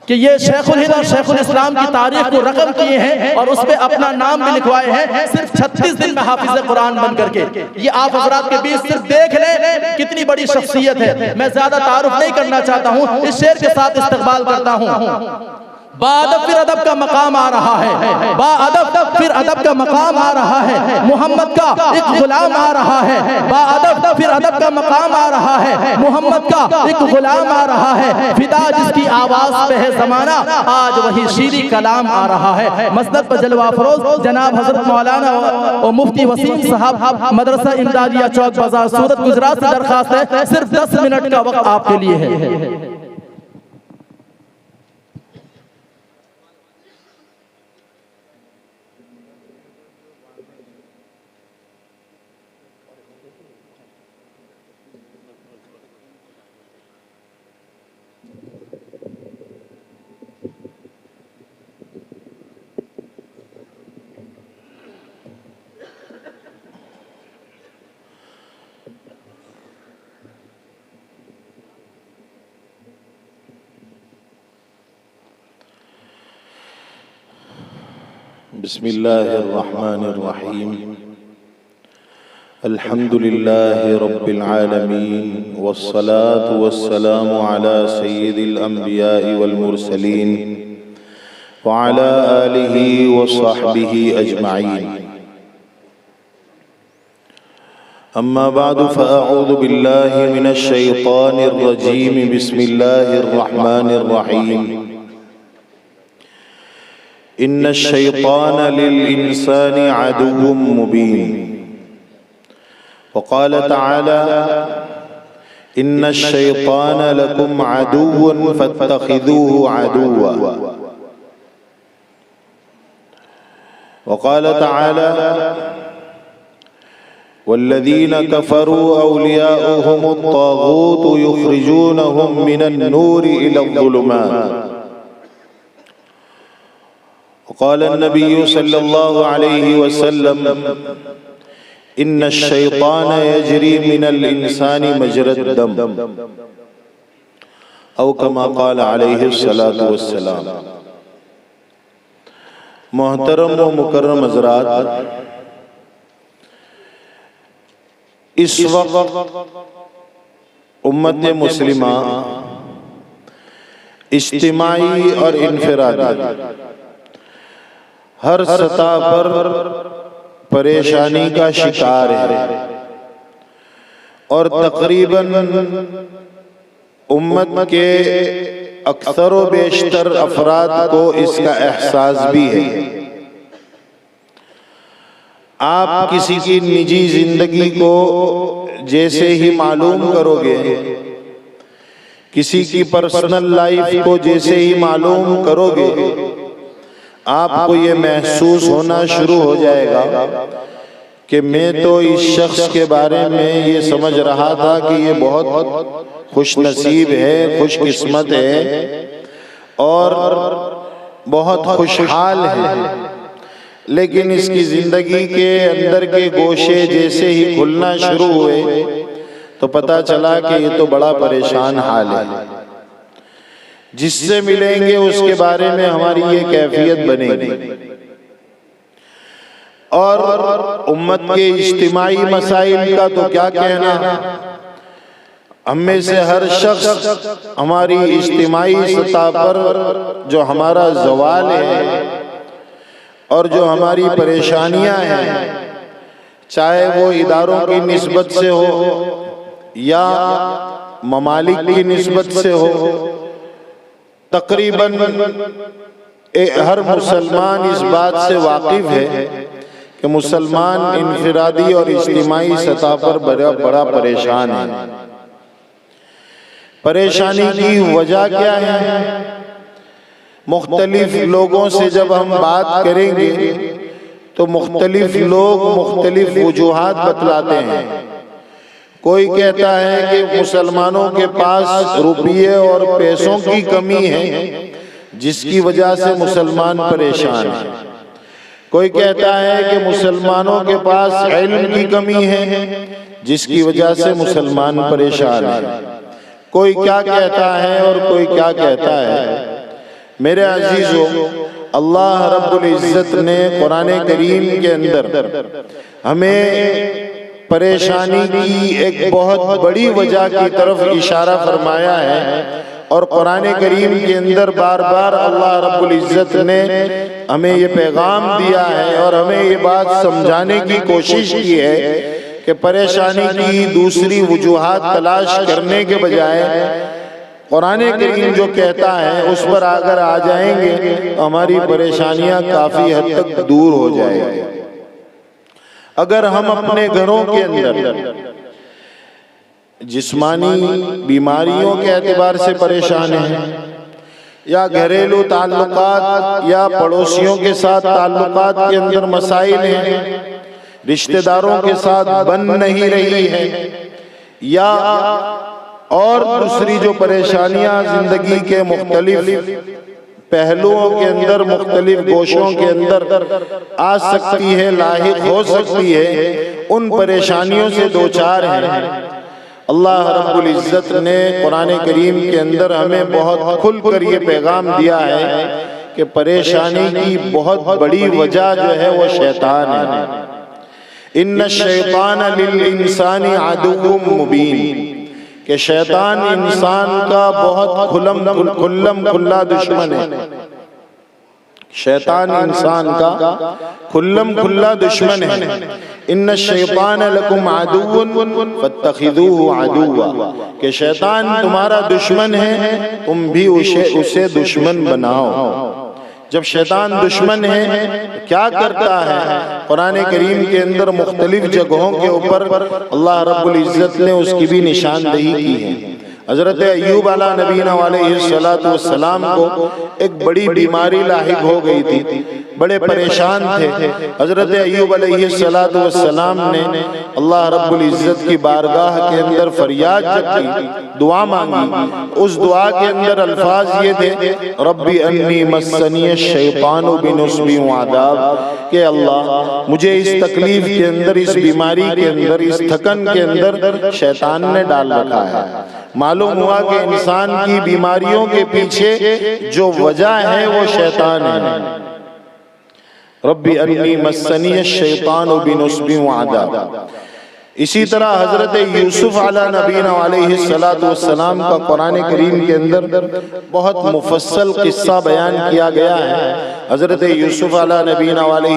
کہ یہ شیخ الہند اور شیخ الاسلام کی تاریخ کو رقم کیے ہیں اور اس پہ اپنا نام بھی لکھوائے ہیں صرف 36 دن میں حافظ قرآن بن کر کے. یہ آپ حضرات کے بیچ صرف دیکھ لیں کتنی بڑی شخصیت ہے. میں زیادہ تعارف نہیں کرنا چاہتا ہوں، اس شعر کے ساتھ استقبال کرتا ہوں. بادب پھر ادب کا مقام آ رہا ہے، بادب پھر ادب کا مقام آ رہا ہے، محمد کا ایک غلام آ رہا ہے. بادب پھر ادب کا مقام آ رہا ہے، محمد کا ایک غلام آ رہا ہے. فدا جس کی آواز پہ ہے زمانہ، آج وہی شیریں کلام آ رہا ہے. مسند پر جلوہ افروز جناب حضرت مولانا اور مفتی وسیم صاحب، مدرسہ امدادیہ چوک بازار سورت گجرات سے درخواست ہے، صرف 10 منٹ کا وقت آپ کے لیے ہے. بسم اللہ الرحمن الرحیم. الحمد للہ رب العالمین والصلاة والسلام على سید الانبیاء والمرسلین وعلى آلہ وصحبہ اجمعین. اما بعد فاعوذ باللہ من الشیطان الرجیم. بسم اللہ الرحمن الرحیم. ان الشیطان للانسان عدو مبین. وقال تعالی ان الشیطان لکم عدو فاتخذوه عدوا. وقال تعالی والذین کفروا اولیاؤهم الطاغوت یخرجونهم من النور الى الظلمات. وقال النبي صلى الله عليه وسلم إن الشيطان يجري من الإنسان مجرى الدم أو كما قال عليه الصلاة والسلام. محترم و مکرم حضرات، اس وقت امت مسلمہ اجتماعی اور انفرادی ہر سطح پر پریشانی کا شکار ہے، اور تقریباً امت کے اکثر و بیشتر افراد کو اس کا احساس بھی ہے. آپ کسی کی نجی زندگی کو جیسے ہی معلوم کرو گے، کسی کی پرسنل لائف کو جیسے ہی معلوم کرو گے، آپ کو یہ محسوس ہونا شروع ہو جائے گا کہ میں تو اس شخص کے بارے میں یہ سمجھ رہا تھا کہ یہ بہت خوش نصیب ہے، خوش قسمت ہے اور بہت خوشحال ہے، لیکن اس کی زندگی کے اندر کے گوشے جیسے ہی کھلنا شروع ہوئے تو پتہ چلا کہ یہ تو بڑا پریشان حال ہے. جس سے ملیں گے اس کے بارے میں ہماری یہ کیفیت بنے گی. اور امت کے اجتماعی مسائل کا تو کیا کہنا، ہم میں سے ہر شخص ہماری اجتماعی سطح پر جو ہمارا زوال ہے اور جو ہماری پریشانیاں ہیں، چاہے وہ اداروں کی نسبت سے ہو یا ممالک کی نسبت سے ہو، تقریباً ہر مسلمان اس بات سے واقف ہے کہ مسلمان انفرادی اور اجتماعی سطح پر بڑا پریشان ہے. پریشانی کی وجہ کیا ہے؟ مختلف لوگوں سے جب ہم بات کریں گے تو مختلف لوگ مختلف وجوہات بتلاتے ہیں. کوئی کہتا ہے کہ مسلمانوں کے پاس روپیے اور پیسوں کی کمی ہے جس کی وجہ سے مسلمان پریشان ہے. کوئی کہتا ہے کہ مسلمانوں کے پاس علم کی کمی ہے جس کی وجہ سے مسلمان پریشان ہے. کوئی کیا کہتا ہے اور کوئی کیا کہتا ہے. میرے عزیزو، اللہ رب العزت نے قرآن کریم کے اندر ہمیں پریشانی کی ایک بہت بڑی وجہ کی طرف اشارہ فرمایا ہے، اور قرآن کریم کے اندر بار بار اللہ رب العزت نے ہمیں یہ پیغام دیا ہے اور ہمیں یہ بات سمجھانے کی کوشش کی ہے کہ پریشانی کی دوسری وجوہات تلاش کرنے کے بجائے قرآن کریم جو کہتا ہے اس پر اگر آ جائیں گے تو ہماری پریشانیاں کافی حد تک دور ہو جائیں گی۔ اگر ہم اپنے گھروں کے اندر جسمانی بیماریوں کے اعتبار سے پریشان ہیں، یا گھریلو تعلقات یا پڑوسیوں کے ساتھ تعلقات کے اندر مسائل ہیں، رشتہ داروں کے ساتھ بن نہیں رہی ہے، یا اور دوسری جو پریشانیاں زندگی کے مختلف پہلوؤں کے اندر، مختلف گوشوں کے اندر آ سکتی ہے، لاحق ہو سکتی ہے، ان پریشانیوں سے دوچار ہیں۔ اللہ رب العزت نے قرآن کریم کے اندر ہمیں بہت کھل کر یہ پیغام دیا ہے کہ پریشانی کی بہت بڑی وجہ جو ہے وہ شیطان ہے۔ ان الشیطان للانسان عدو مبین، کہ شیطان انسان کا بہت کھلا دشمن ہے۔ شیطان انسان کا کھلا دشمن ہے۔ ان الشیطان لکم عدو فاتخذوہ عدوا، کہ شیطان تمہارا دشمن ہے، تم بھی اسے دشمن بناؤ۔ جب شیطان دشمن ہے کیا کرتا ہے؟ قرآن کریم کے اندر مختلف جگہوں کے اوپر اللہ رب العزت نے اس کی بھی نشاندہی کی ہے۔ حضرت ایوب علیہ نبینا علیہ السلام کو ایک بڑی بیماری لاحق ہو گئی تھی، بڑے پریشان تھے۔ حضرت ایوب علیہ السلام نے اللہ رب العزت کی بارگاہ کے اندر فریاد کی، دعا مانگی۔ اس دعا کے اندر الفاظ یہ تھے، ربی انی مسنی الشیطان بنصب وعذاب، کہ اللہ مجھے اس تکلیف کے اندر، اس بیماری کے اندر، اس تھکن کے اندر شیطان نے ڈال رکھا ہے۔ معلوم ہوا کہ انسان کی بیماریوں کے پیچھے جو وجہ ہے وہ شیطان ہے۔ ربی انی مسنی الشیطان بنصب وعذاب۔ اسی طرح حضرت یوسف علیہ نبینا علیہ السلام کا قرآن کریم کے اندر بہت مفصل قصہ بیان کیا گیا ہے۔ حضرت یوسف علیہ نبینا علیہ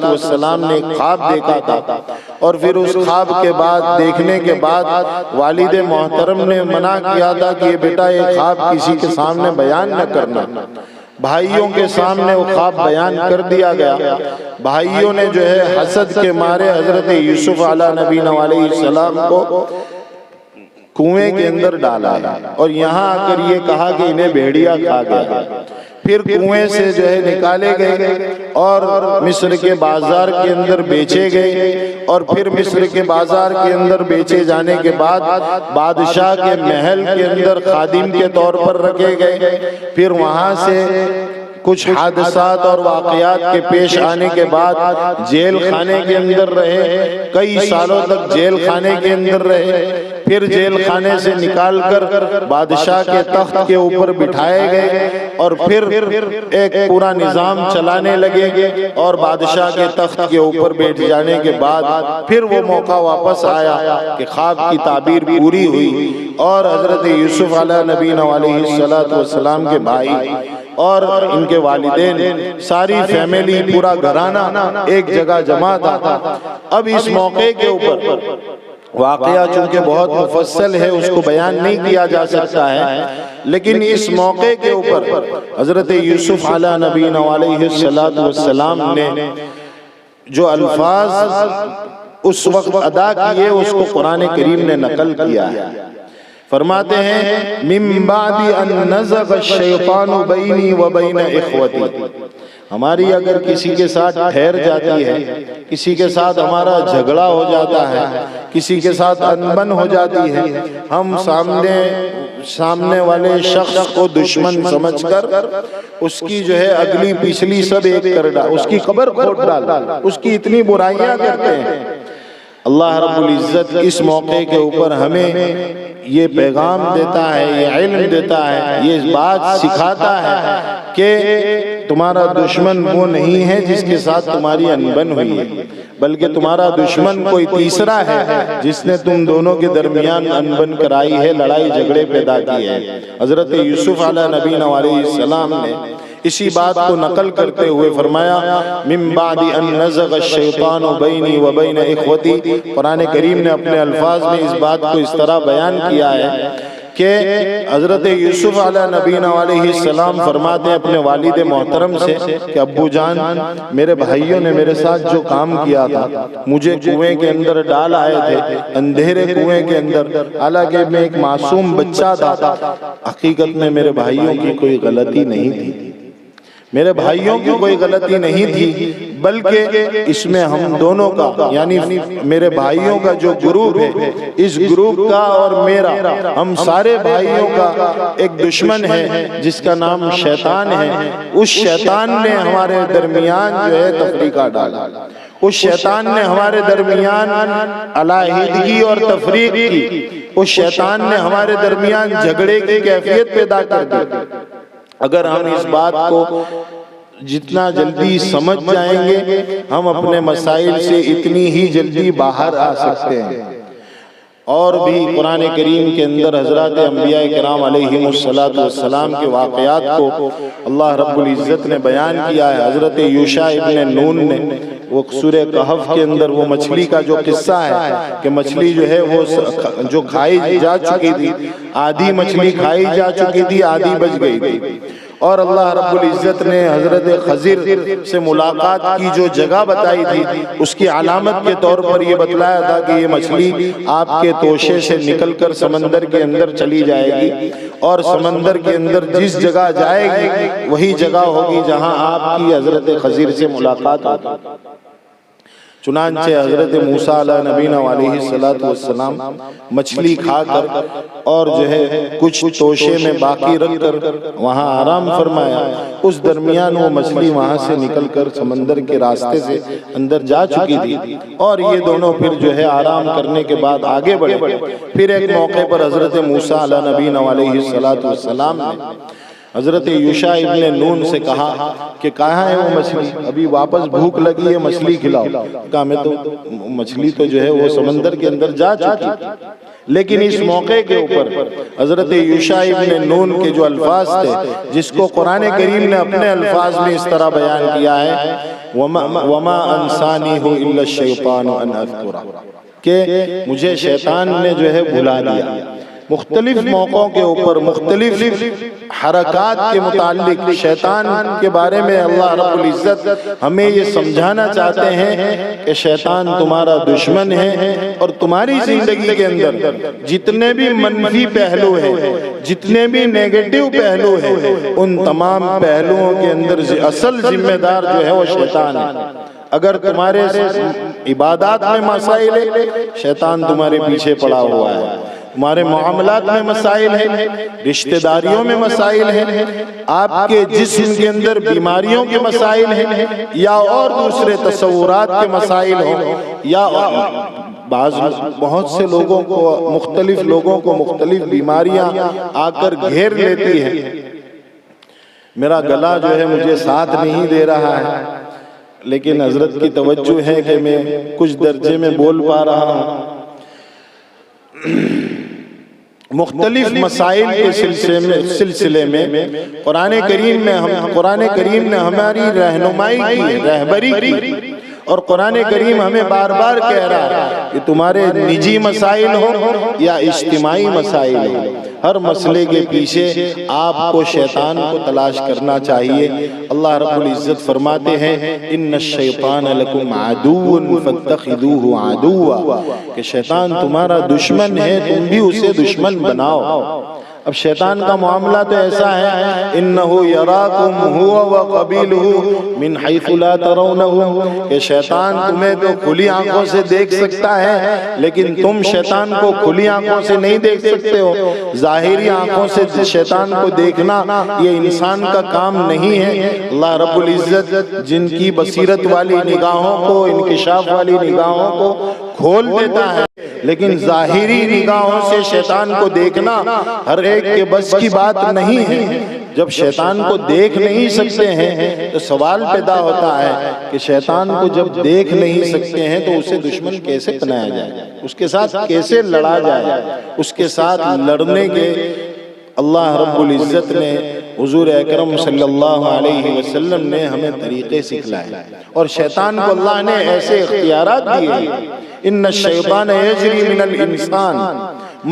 السلام نے ایک خواب دیکھا تھا، اور پھر اس خواب کے بعد دیکھنے کے بعد والد محترم نے منع کیا تھا کہ یہ بیٹا یہ خواب کسی کے سامنے بیان نہ کرنا۔ بھائیوں کے سامنے وہ خواب بیان کر دیا گیا۔ بھائیوں نے جو ہے حسد کے مارے حضرت یوسف علیہ نبینا علیہ السلام کو کنویں کے اندر ڈالا ہے، اور یہاں آ کر یہ کہا کہ انہیں بھیڑیا کھا گیا۔ پھر کنویں سے جو ہے نکالے گئے اور مصر کے بازار کے اندر بیچے گئے، اور پھر مصر کے بازار کے اندر بیچے جانے کے بعد بادشاہ کے محل کے اندر خادم کے طور پر رکھے گئے۔ پھر وہاں سے کچھ حادثات اور واقعات کے پیش آنے کے بعد جیل خانے کے اندر رہے، کئی سالوں تک جیل خانے کے اندر رہے۔ پھر جیل خانے سے نکال کر بادشاہ کے تخت کے اوپر بٹھائے گئے، اور پھر ایک پورا نظام چلانے لگے، اور بادشاہ کے تخت کے اوپر بیٹھ جانے کے بعد پھر وہ موقع واپس آیا کہ خواب کی تعبیر پوری ہوئی، اور حضرت یوسف علیہ نبینا علیہ السلام کے بھائی اور ان کے والدین، ساری فیملی، پورا گھرانہ ایک جگہ جمع تھا۔ اب اس موقع کے اوپر واقعہ چونکہ بہت مفصل ہے، اس کو بیان نہیں کیا جا سکتا ہے، لیکن اس موقع کے اوپر حضرت یوسف علیہ نبینا علیہ السلام نے جو الفاظ اس وقت ادا کیے اس کو قرآن کریم نے نقل کیا ہے۔ فرماتے ہیں من بعد ان نزغ الشیطان بینی و بین اخوتی، ہماری اگر کسی کے ساتھ ٹھہر جاتی ہے، کسی کے ساتھ ہمارا جھگڑا ہو جاتا ہے، کسی کے ساتھ انبن ہو جاتی ہے، ہم سامنے والے شخص کو دشمن سمجھ کر اس کی جو ہے اگلی پچھلی سب ایک کر ڈال، اس کی قبر کھود ڈال، اس کی اتنی برائیاں کرتے ہیں۔ اللہ رب العزت اس موقع کے اوپر ہمیں یہ پیغام دیتا ہے، یہ علم دیتا ہے، یہ بات سکھاتا ہے کہ تمہارا دشمن وہ نہیں ہے جس کے ساتھ تمہاری انبن ہوئی ہے، بلکہ تمہارا دشمن کوئی تیسرا ہے جس نے تم دونوں کے درمیان انبن کرائی ہے، لڑائی جھگڑے پیدا کی ہے۔ حضرت یوسف علیہ نبینا علیہ السلام نے اسی بات کو نقل کرتے ہوئے فرمایا من بعد ان نزغ الشیطان بینی و بین اخوتی۔ قرآن کریم نے اپنے الفاظ میں اس بات کو اس طرح بیان کیا ہے کہ حضرت یوسف علیہ نبینا علیہ السلام فرماتے ہیں اپنے والد محترم سے کہ ابو جان، میرے بھائیوں نے میرے ساتھ جو کام کیا تھا، مجھے کنویں کے اندر ڈال آئے تھے، اندھیرے کنویں کے اندر، حالانکہ میں ایک معصوم بچہ تھا، حقیقت میں میرے بھائیوں کی کوئی غلطی نہیں تھی، میرے بھائیوں کی کوئی غلطی نہیں تھی، بلکہ اس میں ہم دونوں کا یعنی میرے بھائیوں کا جو گروپ ہے، اس گروپ کا اور میرا، ہم سارے بھائیوں کا ایک دشمن ہے جس کا نام شیطان ہے۔ اس شیطان نے ہمارے درمیان جو ہے تفریقہ ڈالا، اس شیطان نے ہمارے درمیان علیحدگی اور تفریق کی، اس شیطان نے ہمارے درمیان جھگڑے کی کیفیت پیدا کر دی۔ اگر ہم اس بات کو جتنا جلدی سمجھ جائیں گے، ہم اپنے مسائل سے اتنی ہی جلدی باہر آ سکتے ہیں۔ اور بھی قرآن کریم کے اندر حضرات انبیاء کرام علیہم السلام کے واقعات کو اللہ رب العزت نے بیان کیا ہے۔ حضرت یوشع ابن نون نے وہ سورہ کہف کے اندر وہ مچھلی کا جو قصہ ہے کہ مچھلی جو ہے وہ جو کھائی جا چکی تھی، آدھی مچھلی کھائی جا چکی تھی، آدھی بچ گئی تھی، اور اللہ رب العزت نے حضرت خضر سے ملاقات کی جو جگہ بتائی تھی، اس کی علامت کے طور پر یہ بتلایا تھا کہ یہ مچھلی آپ کے توشے سے نکل کر سمندر کے اندر چلی جائے گی، اور سمندر کے اندر جس جگہ جائے گی وہی جگہ ہوگی جہاں آپ کی حضرت خضر سے ملاقات ہوگی۔ چنانچہ حضرت موسیٰ علیہ نبینا علیہ السلام مچھلی کھا کر اور جو ہے کچھ توشے میں باقی رکھ کر وہاں آرام فرمایا، اس درمیان وہ مچھلی وہاں سے نکل کر سمندر کے راستے سے اندر جا چکی تھی، اور یہ دونوں پھر جو ہے آرام کرنے کے بعد آگے بڑھے۔ پھر ایک موقع پر حضرت موسیٰ علیہ نبینا علیہ السلام نے حضرت یوشع ابن نون سے کہا کہ کہاں ہے وہ مچھلی، ابھی واپس بھوک لگی ہے، مچھلی کھلاؤ۔ کہا میں تو مچھلی تو جو ہے وہ سمندر کے اندر جا چکی، لیکن اس موقع کے اوپر حضرت یوشع ابن نون کے جو الفاظ تھے، جس کو قرآن کریم نے اپنے الفاظ میں اس طرح بیان کیا ہے وَمَا أَنْسَانِهُ إِلَّا الشَّيْطَانُ أَنْ أَذْكُرَهُ، کہ مجھے شیطان نے جو ہے بھلا دیا۔ مختلف موقعوں کے اوپر مختلف حرکات کے متعلق شیطان کے بارے میں اللہ رب العزت ہمیں یہ سمجھانا چاہتے ہیں کہ شیطان تمہارا دشمن ہے، اور تمہاری زندگی کے اندر جتنے بھی منفی پہلو ہیں، جتنے بھی نیگیٹو پہلو ہیں، ان تمام پہلوؤں کے اندر اصل ذمہ دار جو ہے وہ شیطان ہے۔ اگر تمہارے عبادات میں مسائل ہے، شیطان تمہارے پیچھے پڑا ہوا ہے، تمہارے معاملات میں مسائل ہیں، رشتہ داریوں میں مسائل ہیں، آپ کے جسم کے اندر بیماریوں کے مسائل ہیں، یا اور دوسرے تصورات کے مسائل ہوں، یا بہت سے لوگوں کو مختلف بیماریاں آ کر گھیر لیتی ہیں۔ میرا گلا جو ہے مجھے ساتھ نہیں دے رہا ہے، لیکن حضرت کی توجہ ہے کہ میں کچھ درجے میں بول پا رہا ہوں۔ مختلف مسائل کے سلسلے میں قرآن کریم نے ہماری رہنمائی کی، رہبری کی، اور قرآن کریم ہمیں بار بار کہہ رہا ہے کہ تمہارے نجی مسائل ہو یا اجتماعی مسائل ہو، ہر مسئلے کے پیچھے آپ کو شیطان کو تلاش کرنا چاہیے۔ اللہ رب العزت فرماتے ہیں ان الشیطان لکم عدو فاتخذوہ عدوا، کہ شیطان تمہارا دشمن ہے، تم بھی اسے دشمن بناؤ۔ اب شیطان کا معاملہ تو ایسا ہے انہو یراکم ہوا وقبیلہ من حیث لا ترونہ، کہ شیطان تمہیں تو کھلی آنکھوں سے دیکھ سکتا ہے، لیکن تم شیطان کو کھلی آنکھوں سے نہیں دیکھ سکتے ہو۔ ظاہری آنکھوں سے شیطان کو دیکھنا یہ انسان کا کام نہیں ہے۔ اللہ رب العزت جن کی بصیرت والی نگاہوں کو، انکشاف والی نگاہوں کو کھول دیتا ہے، لیکن ظاہری نگاہوں سے شیطان کو دیکھنا ہر ایک کے بس کی بات نہیں ہے۔ جب شیطان کو دیکھ نہیں سکتے ہیں تو سوال پیدا ہوتا ہے کہ شیطان کو جب دیکھ نہیں سکتے ہیں تو اسے دشمن کیسے بنایا جائے، اس کے ساتھ کیسے لڑا جائے؟ اس کے ساتھ لڑنے کے اللہ رب العزت نے، حضور اکرم صلی اللہ علیہ وسلم نے ہمیں طریقے سکھلائے، اور شیطان کو اللہ نے ایسے اختیارات دیے۔ ان الشیطان یجری من الانسان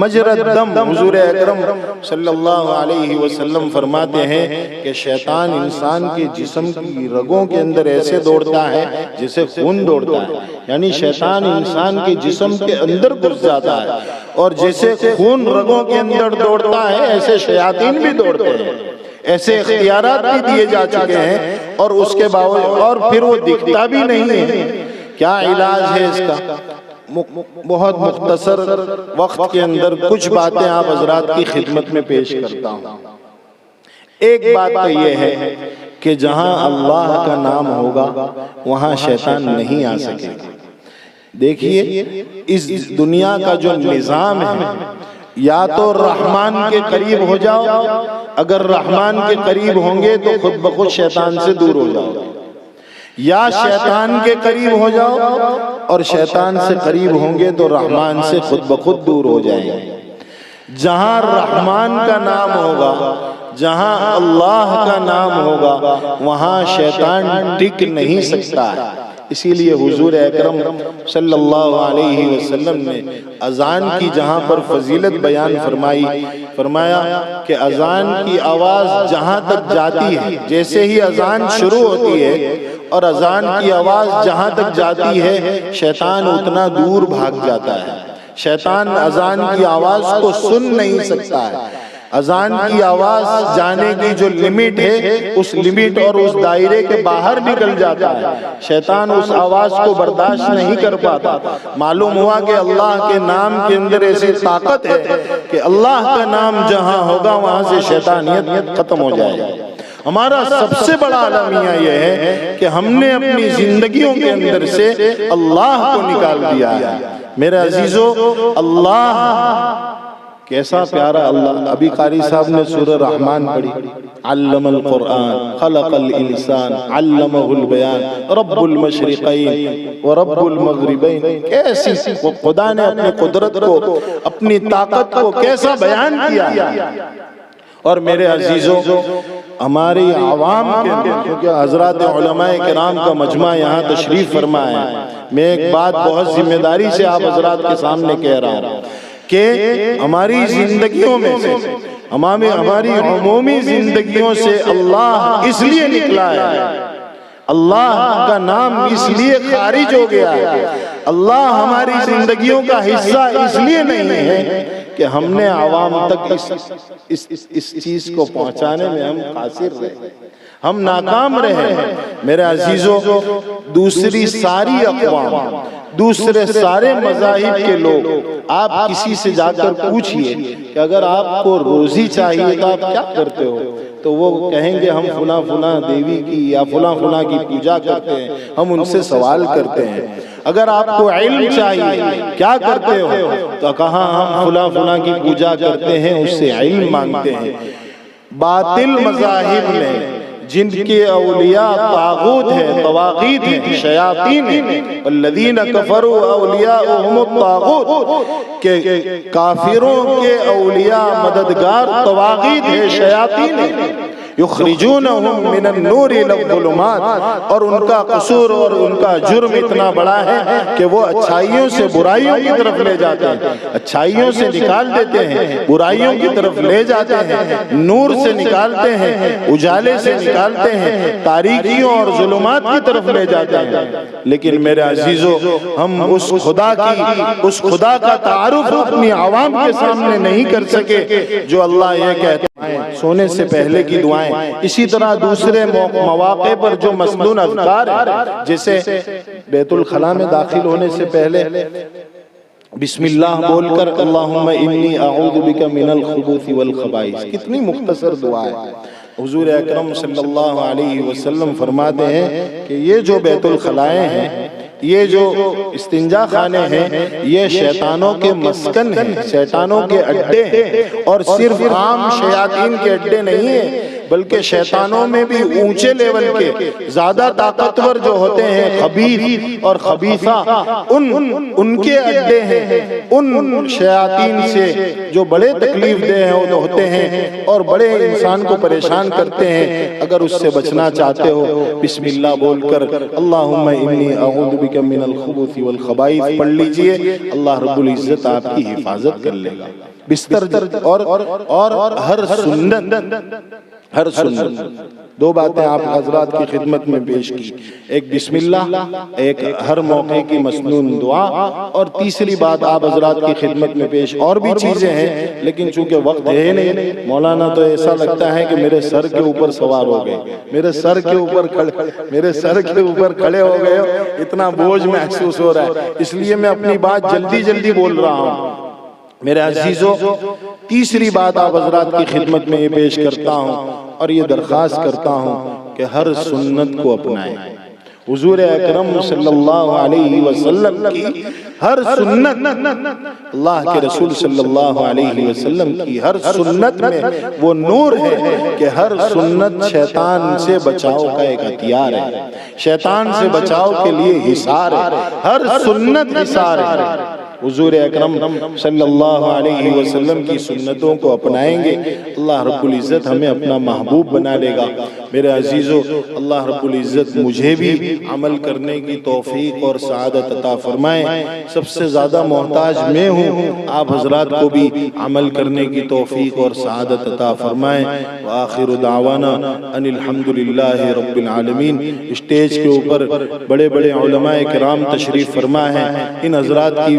مجرى الدم، حضور اکرم صلی اللہ علیہ وسلم فرماتے ہیں کہ شیطان انسان کے جسم کی رگوں کے اندر ایسے دوڑتا ہے جیسے خون دوڑتا ہے، یعنی شیطان انسان کے جسم کے اندر گھس جاتا ہے، اور جیسے خون رگوں کے اندر دوڑتا ہے ایسے شیاطین بھی دوڑتے ہیں۔ ایسے اختیارات بھی دیے جا چکے ہیں، اور اس کے باوجود اور پھر وہ دکھتا بھی نہیں ہے۔ کیا علاج ہے اس کا؟ بہت مختصر وقت کے اندر کچھ باتیں آپ حضرات کی خدمت میں پیش کرتا ہوں۔ ایک بات تو یہ ہے کہ جہاں اللہ کا نام ہوگا وہاں شیطان نہیں آ سکے گا۔ دیکھیے اس دنیا کا جو نظام ہے، یا تو رحمان کے قریب ہو جاؤ، اگر رحمان کے قریب ہوں گے تو خود بخود شیطان سے دور ہو جاؤ، یا شیطان کے قریب ہو جاؤ اور شیطان سے قریب ہوں گے تو رحمان سے خود بخود دور ہو جائیں گے۔ جہاں رحمان کا نام ہوگا، جہاں اللہ کا نام ہوگا، وہاں شیطان ٹک نہیں سکتا ہے۔ اسی لیے حضور اکرم صلی اللہ علیہ وسلم نے اذان کی جہاں پر فضیلت بیان فرمایا کہ اذان کی آواز جہاں تک جاتی ہے، جیسے ہی اذان شروع ہوتی ہے اور اذان کی آواز جہاں تک جاتی ہے، شیطان اتنا دور بھاگ جاتا ہے۔ شیطان اذان کی آواز کو سن نہیں سکتا ہے۔ اذان کی آواز جانے کی جو لمٹ ہے، اس لمٹ اور اس دائرے کے باہر نکل جاتا ہے۔ شیطان اس آواز کو برداشت نہیں کر پاتا۔ معلوم ہوا کہ اللہ کے نام کے اندر ایسی طاقت ہے کہ اللہ کا نام جہاں ہوگا وہاں سے شیطانیت ختم ہو جائے گی۔ ہمارا سب سے بڑا المیہ یہ ہے کہ ہم نے اپنی زندگیوں کے اندر سے اللہ کو نکال دیا ہے۔ میرے عزیزو، اللہ کیسا پیارا اللہ! ابھی قاری صاحب نے سورہ رحمان پڑھی، علم القرآن خلق الانسان علمہ البیان رب المشرقین ورب المغربین۔ کیسی خدا نے اپنی قدرت کو، اپنی طاقت کو کیسا بیان کیا ہے۔ اور میرے عزیزوں، ہماری عوام کے اندر، کیونکہ حضرات علماء کرام کا مجمع یہاں تشریف فرما ہے، میں ایک بات بہت ذمہ داری سے آپ حضرات کے سامنے کہہ رہا ہوں کہ ہماری زندگیوں میں سے، ہماری عمومی زندگیوں سے اللہ اس لیے نکلا ہے، اللہ کا نام اس لیے خارج ہو گیا ہے، اللہ ہماری زندگیوں کا حصہ اس لیے نہیں ہے کہ ہم نے عوام تک اس چیز کو پہنچانے میں ہم قاصر رہے، ہم ناکام رہے۔ میرے عزیزوں، دوسری ساری اقوام، دوسرے سارے مذاہب کے لوگ، آپ کسی سے جا کر پوچھئے کہ اگر آپ کو روزی چاہیے تو آپ کیا کرتے ہو، تو وہ کہیں گے ہم فلاں دیوی کی یا فلاں کی پوجا کرتے ہیں، ہم ان سے سوال کرتے ہیں۔ اگر آپ کو علم چاہیے کیا کرتے ہو، تو کہاں ہم فلاں کی پوجا کرتے ہیں، اس سے علم مانگتے ہیں۔ باطل مذاہب میں جن کے اولیاء طاغوت ہیں، طواغیت ہیں، شیاطین ہیں، والذین کفروا اولیاءهم الطاغوت، کہ کافروں کے اولیاء مددگار طواغیت ہیں، شیاطین ہیں، یخرجونہم من النور الی الظلمات، اور ان کا قصور اور ان کا جرم اتنا بڑا ہے کہ وہ اچھائیوں سے برائیوں کی طرف لے جاتے ہیں، اچھائیوں سے نکال دیتے ہیں، برائیوں کی طرف لے جاتے ہیں، نور سے نکالتے ہیں، اجالے سے نکالتے ہیں، تاریکیوں اور ظلمات کی طرف لے جاتے ہیں۔ لیکن میرے عزیزو، ہم اس خدا کا تعارف اپنی عوام کے سامنے نہیں کر سکے جو اللہ یہ کہتے ہیں، سونے سے پہلے کی دعائیں۔ اسی طرح دوسرے مواقع پر جو مسنون اذکار ہیں، جیسے بیت الخلاء میں داخل ہونے سے پہلے بسم اللہ بول کر اللہم انی اعوذ بک من الخبث والخبائث، کتنی مختصر دعا ہے۔ حضور اکرم صلی اللہ علیہ وسلم فرماتے ہیں کہ یہ جو بیت الخلائیں ہیں، یہ جو استنجا خانے ہیں، یہ شیطانوں کے مسکن ہیں، شیطانوں کے اڈے ہیں، اور صرف عام شیاطین کے اڈے نہیں ہیں۔ بلکہ شیطانوں میں بھی اونچے لیول کے زیادہ طاقتور جو ہوتے ہیں خبیث اور خبیثہ، ان کے اڈے ہیں، ان شیاطین سے جو بڑے تکلیف دہ ہوتے ہیں اور بڑے انسان کو پریشان کرتے ہیں، اگر اس سے بچنا چاہتے ہو بسم اللہ بول کر اللہم انی اعوذ بک من الخبث والخبائث پڑھ لیجئے، اللہ رب العزت آپ کی حفاظت کر لے گا۔ بستر اور ہر سنت دو باتیں آپ حضرات کی خدمت میں پیش کی، ایک بسم اللہ، ایک ہر موقع کی مسنون دعا، اور تیسری بات آپ حضرات کی خدمت میں پیش اور بھی چیزیں ہیں، لیکن چونکہ وقت ہے نہیں، مولانا تو ایسا لگتا ہے کہ میرے سر کے اوپر سوار ہو گئے، میرے سر کے اوپر کھڑے ہو گئے، اتنا بوجھ محسوس ہو رہا ہے، اس لیے میں اپنی بات جلدی بول رہا ہوں۔ میرے عزیزو، تیسری بات آپ حضرات کی خدمت میں یہ پیش کرتا ہوں اور یہ درخواست کرتا ہوں کہ ہر سنت کو اپنائیں۔ حضور اکرم صلی اللہ علیہ وسلم کی ہر سنت، اللہ کے رسول صلی اللہ علیہ وسلم کی ہر سنت میں وہ نور ہے کہ ہر سنت شیطان سے بچاؤ کا ایک ہتھیار ہے، شیطان سے بچاؤ کے لیے حصار ہے، ہر سنت حصار ہے۔ حضور اکرم صلی اللہ علیہ وسلم کی سنتوں کو اپنائیں گے، اللہ رب العزت ہمیں اپنا محبوب بنا لے گا۔ میرے عزیزو، اللہ رب العزت مجھے بھی عمل کرنے کی توفیق اور سعادت عطا فرمائیں۔ سب سے زیادہ محتاج میں ہوں، آپ حضرات کو بھی عمل کرنے کی توفیق اور سعادت عطا فرمائیں۔ وآخر دعوانا ان الحمدللہ رب العالمین۔ اسٹیج کے اوپر بڑے بڑے علماء کرام تشریف فرما ہیں، ان حضرات کی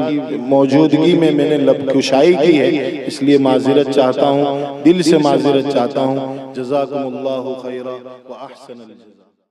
موجودگی میں نے لب کشائی کی ہے، اس لیے معذرت چاہتا ہوں، دل سے معذرت چاہتا ہوں۔ جزاکم اللہ خیرا و احسن الجزاء۔